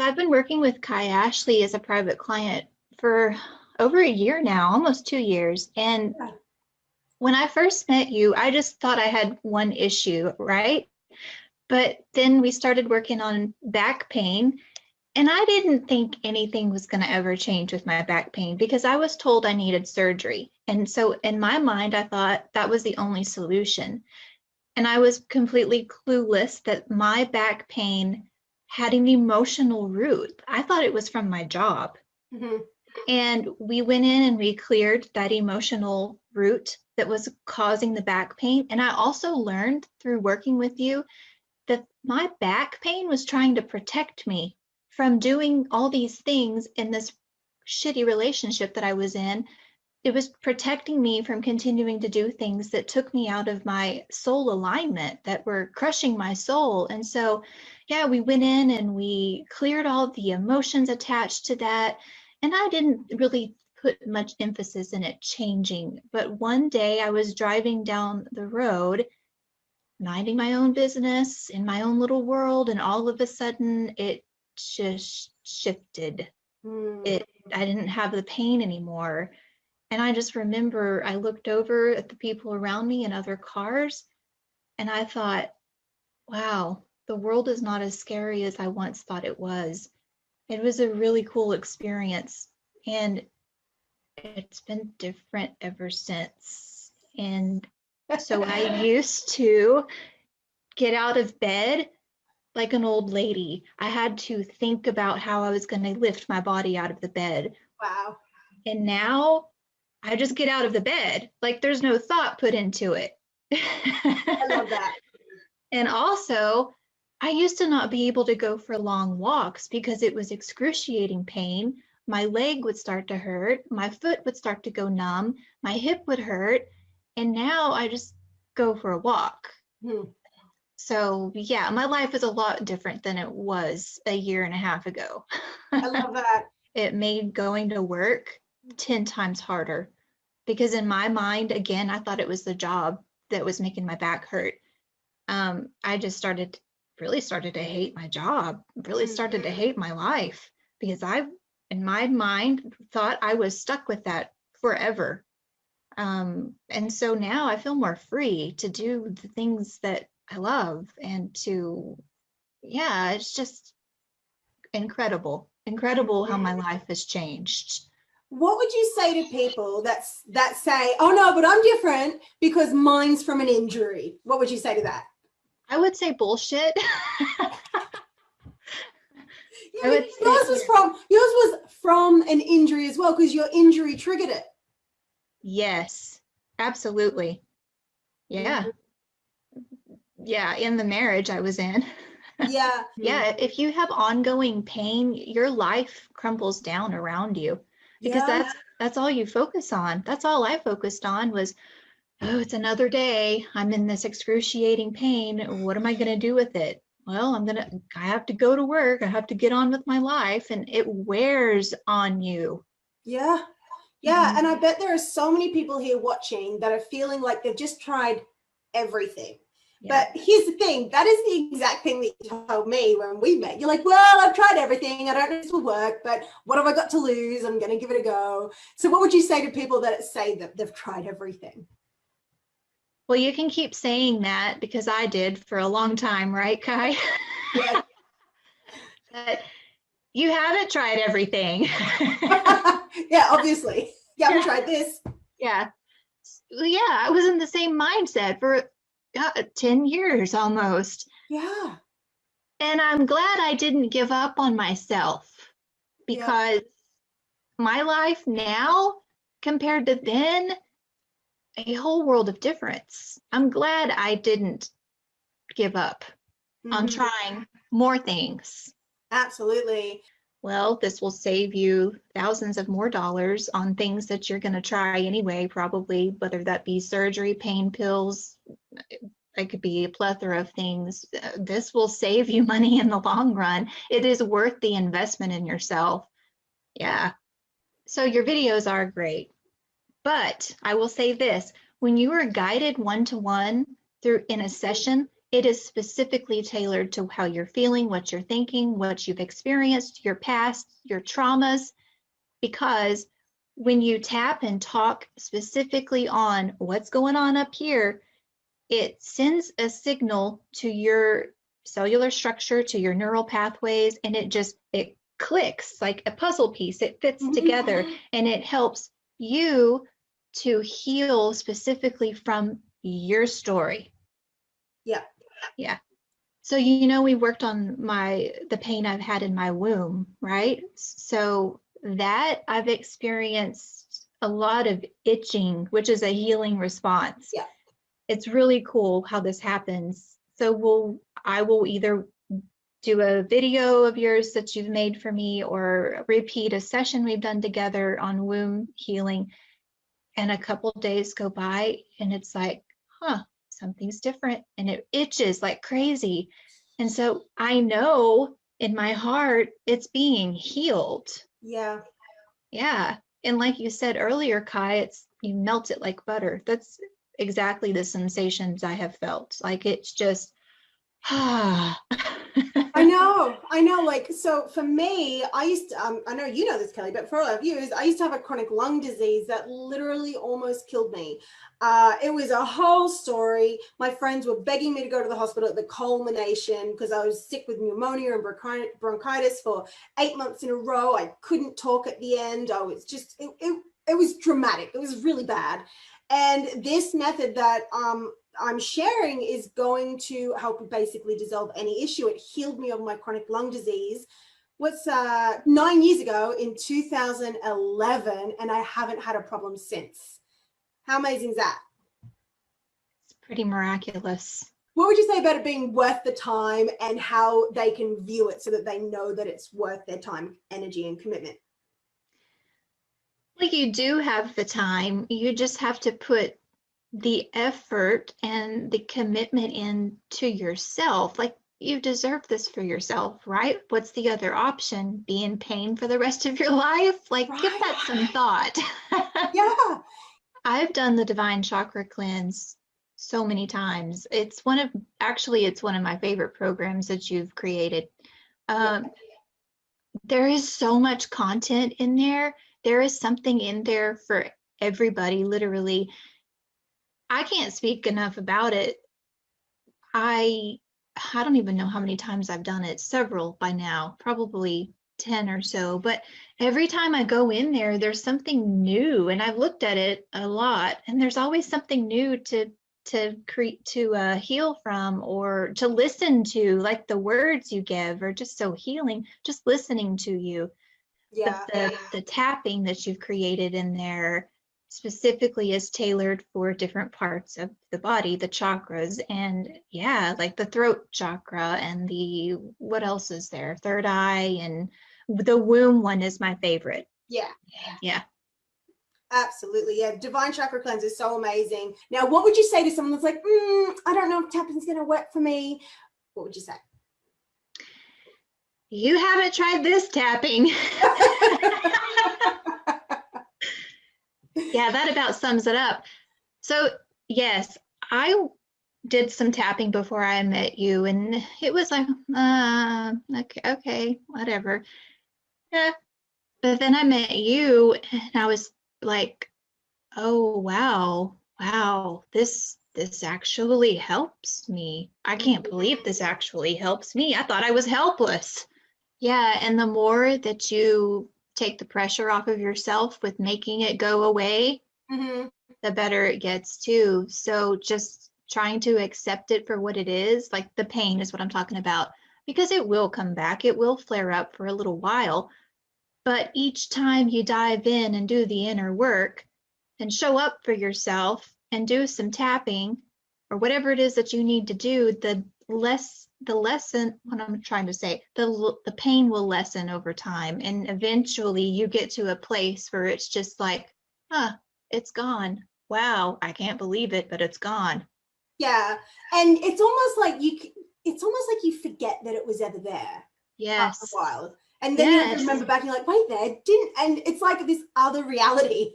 I've been working with Kai Ashley as a private client for over a year now, almost 2 years. And Yeah. when I first met you, I just thought I had one issue, right? But then we started working on back pain, and I didn't think anything was going to ever change with my back pain because I was told I needed surgery. And so in my mind, I thought that was the only solution. And I was completely clueless that my back pain had an emotional root. I thought it was from my job. Mm-hmm. And we went in and we cleared that emotional root that was causing the back pain. And I also learned through working with you that my back pain was trying to protect me from doing all these things in this shitty relationship that I was in. It was protecting me from continuing to do things that took me out of my soul alignment, that were crushing my soul. And so, yeah, we went in and we cleared all the emotions attached to that. And I didn't really put much emphasis in it changing. But one day I was driving down the road, minding my own business in my own little world, and all of a sudden it just shifted. I didn't have the pain anymore. And I just remember I looked over at the people around me in other cars, and I thought, wow, the world is not as scary as I once thought it was. It was a really cool experience, and it's been different ever since. And so I used to get out of bed like an old lady. I had to think about how I was going to lift my body out of the bed. Wow. And now I just get out of the bed. Like there's no thought put into it. I love that. And also, I used to not be able to go for long walks because it was excruciating pain. My leg would start to hurt. My foot would start to go numb. My hip would hurt. And now I just go for a walk. So yeah, my life is a lot different than it was a year and a half ago. I love that. It made going to work 10 times harder because in my mind, again, I thought it was the job that was making my back hurt. I just really started to hate my job, really started to hate my life because I, in my mind, thought I was stuck with that forever. And so now I feel more free to do the things that I love and to, yeah, it's just incredible how my life has changed. What would you say to people that say, oh no, but I'm different because mine's from an injury? What would you say to that? I would say bullshit. Yeah, yours was from an injury as well, because your injury triggered it. Yes, absolutely. Yeah. Yeah, in the marriage I was in. Yeah. Yeah, if you have ongoing pain, your life crumbles down around you because that's all you focus on. That's all I focused on was, oh, it's another day. I'm in this excruciating pain. What am I going to do with it? Well, I have to go to work. I have to get on with my life, and it wears on you. Yeah. Yeah. And I bet there are so many people here watching that are feeling like they've just tried everything. Yeah. But here's the thing, that is the exact thing that you told me when we met. You're like, well, I've tried everything. I don't know if this will work, but what have I got to lose? I'm going to give it a go. So what would you say to people that say that they've tried everything? Well, you can keep saying that because I did for a long time, right, Kai? Yeah. But you haven't tried everything. Yeah, obviously. You haven't tried this. Yeah. Yeah, I was in the same mindset for 10 years almost. Yeah. And I'm glad I didn't give up on myself because my life now compared to then, a whole world of difference. I'm glad I didn't give up on trying more things. Absolutely. Well, this will save you thousands of more dollars on things that you're going to try anyway, probably, whether that be surgery, pain pills. It could be a plethora of things. This will save you money in the long run. It is worth the investment in yourself. Yeah. So your videos are great. But I will say this, when you are guided one-to-one through in a session, it is specifically tailored to how you're feeling, what you're thinking, what you've experienced, your past, your traumas, because when you tap and talk specifically on what's going on up here, it sends a signal to your cellular structure, to your neural pathways, and it clicks like a puzzle piece. It fits together, and it helps you to heal specifically from your story. Yeah. Yeah. So, you know, we worked on the pain I've had in my womb, right? So that I've experienced a lot of itching, which is a healing response. Yeah. It's really cool how this happens. So I will either do a video of yours that you've made for me or repeat a session we've done together on womb healing. And a couple days go by and it's like, something's different, and it itches like crazy. And so I know in my heart it's being healed. Yeah. Yeah. And like you said earlier, Kai, you melt it like butter. That's exactly the sensations I have felt. Like it's just, I know. Like, so for me, I used to, I know you know this, Kelly, but for all of you, I used to have a chronic lung disease that literally almost killed me. It was a whole story. My friends were begging me to go to the hospital at the culmination because I was sick with pneumonia and bronchitis for 8 months in a row. I couldn't talk at the end. I was just, it was dramatic. It was really bad. And this method that I'm sharing is going to help basically dissolve any issue. It healed me of my chronic lung disease. What's 9 years ago in 2011, and I haven't had a problem since. How amazing is that? It's pretty miraculous. What would you say about it being worth the time and how they can view it so that they know that it's worth their time, energy, and commitment? Well, you do have the time. You just have to put the effort and the commitment into yourself. Like, you deserve this for yourself, right? What's the other option? Be in pain for the rest of your life? Like, give that some thought. Yeah. I've done the divine chakra cleanse so many times. It's one of my favorite programs that you've created. There is so much content in there. There is something in there for everybody, literally. I can't speak enough about it. I don't even know how many times I've done it, several by now, probably 10 or so. But every time I go in there, there's something new, and I've looked at it a lot, and there's always something new to heal from or to listen to, like the words you give are just so healing, just listening to you. Yeah. The tapping that you've created in there specifically is tailored for different parts of the body, the chakras, and like the throat chakra and what else is there? Third eye, and the womb one is my favorite. Yeah. Absolutely. Yeah. Divine chakra cleanse is so amazing. Now, what would you say to someone that's like, I don't know if tapping's going to work for me? What would you say? You haven't tried this tapping. Yeah, that about sums it up. So, yes, I did some tapping before I met you, and it was like, okay, whatever. Yeah. But then I met you, and I was like, oh, wow, this actually helps me. I can't believe this actually helps me. I thought I was helpless. Yeah, and the more that you take the pressure off of yourself with making it go away, the better it gets too. So just trying to accept it for what it is, like the pain is what I'm talking about, because it will come back, it will flare up for a little while. But each time you dive in and do the inner work and show up for yourself and do some tapping or whatever it is that you need to do, the lesson, what I'm trying to say, the pain will lessen over time. And eventually you get to a place where it's just like, it's gone. Wow, I can't believe it, but it's gone. Yeah. And it's almost like you forget that it was ever there. Yes. After a while. And then you have to remember back and you're like, wait, and it's like this other reality.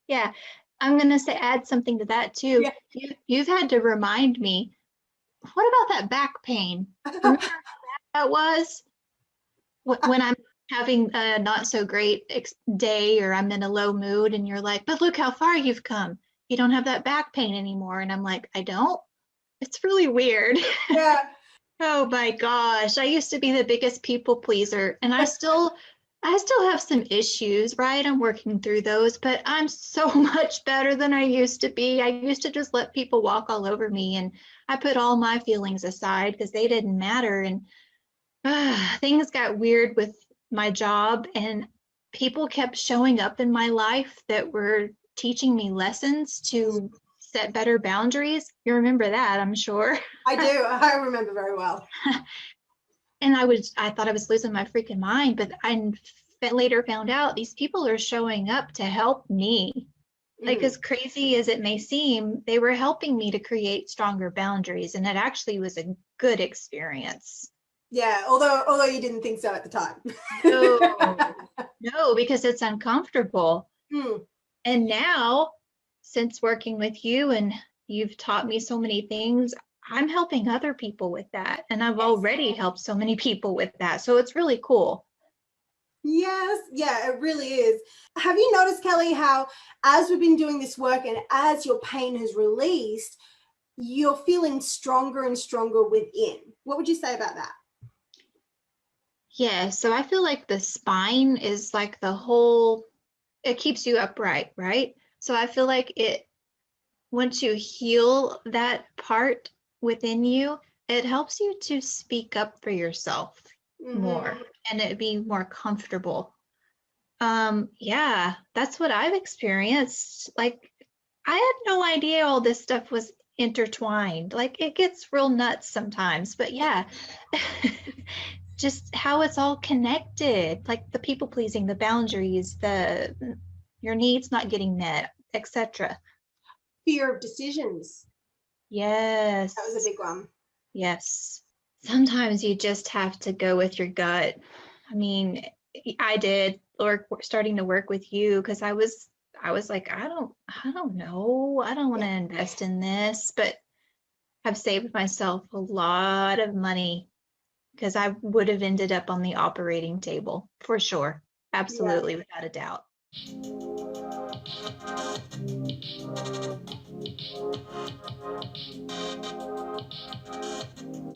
Yeah. I'm going to add something to that too. Yeah. You've had to remind me what about that back pain? Remember how that was? When I'm having a not so great day or I'm in a low mood and you're like, but look how far you've come. You don't have that back pain anymore. And I'm like, I don't. It's really weird. Yeah. Oh my gosh. I used to be the biggest people pleaser and I still have some issues, right? I'm working through those, but I'm so much better than I used to be. I used to just let people walk all over me and I put all my feelings aside because they didn't matter. And things got weird with my job, and people kept showing up in my life that were teaching me lessons to set better boundaries. You remember that, I'm sure. I do. I remember very well. And I thought I was losing my freaking mind, but I later found out these people are showing up to help me. Like, as crazy as it may seem, they were helping me to create stronger boundaries, and it actually was a good experience. Yeah, although you didn't think so at the time. No, because it's uncomfortable. And now, since working with you and you've taught me so many things, I'm helping other people with that. And I've already helped so many people with that. So it's really cool. Yes, yeah, it really is. Have you noticed, Kelly, how as we've been doing this work and as your pain has released, you're feeling stronger and stronger within? What would you say about that? Yeah, so I feel like the spine is like it keeps you upright, right? So I feel like once you heal that part within you, it helps you to speak up for yourself more and it be more comfortable. Yeah, that's what I've experienced. Like, I had no idea all this stuff was intertwined. Like, it gets real nuts sometimes, but yeah, just how it's all connected, like the people pleasing, the boundaries, your needs not getting met, etc. Fear of decisions. Yes. That was a big one. Yes. Sometimes you just have to go with your gut. I mean, I did, or starting to work with you because I was like, I don't know. I don't want to invest in this, but I've saved myself a lot of money because I would have ended up on the operating table for sure. Absolutely, without a doubt.